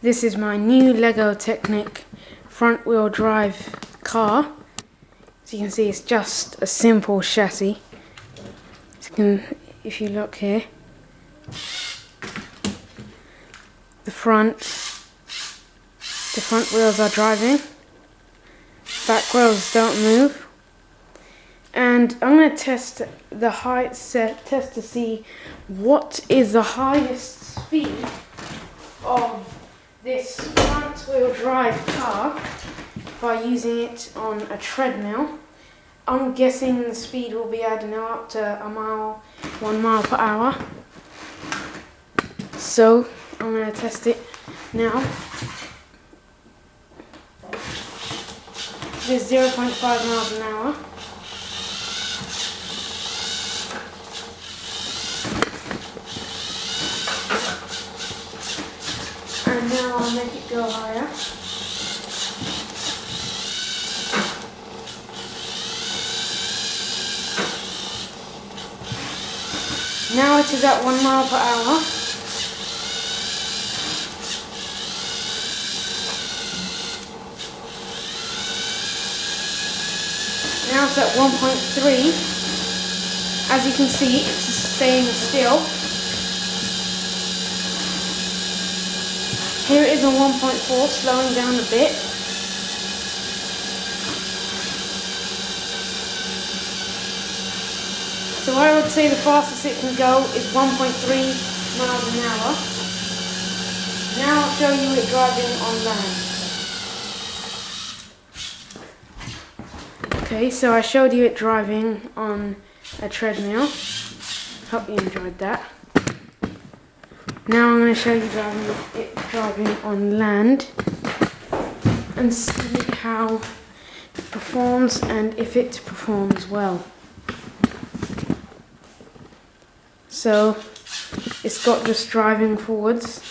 This is my new Lego Technic front wheel drive car. As you can see, it's just a simple chassis. If you look here, the front wheels are driving, back wheels don't move. And I'm going to test the height test to see what is the highest speed of this front wheel drive car by using it on a treadmill. I'm guessing the speed will be, I don't know, up to 1 mile per hour. So I'm going to test it now. This is 0.5 miles an hour. And now I'll make it go higher. Now it is at 1 mile per hour. Now it's at 1.3. As you can see, it's staying still. Here it is on 1.4, slowing down a bit. So I would say the fastest it can go is 1.3 miles an hour. Now I'll show you it driving on land. Okay, so I showed you it driving on a treadmill. Hope you enjoyed that. Now I'm going to show you it driving on land and see how it performs and if it performs well. So it's got just driving forwards.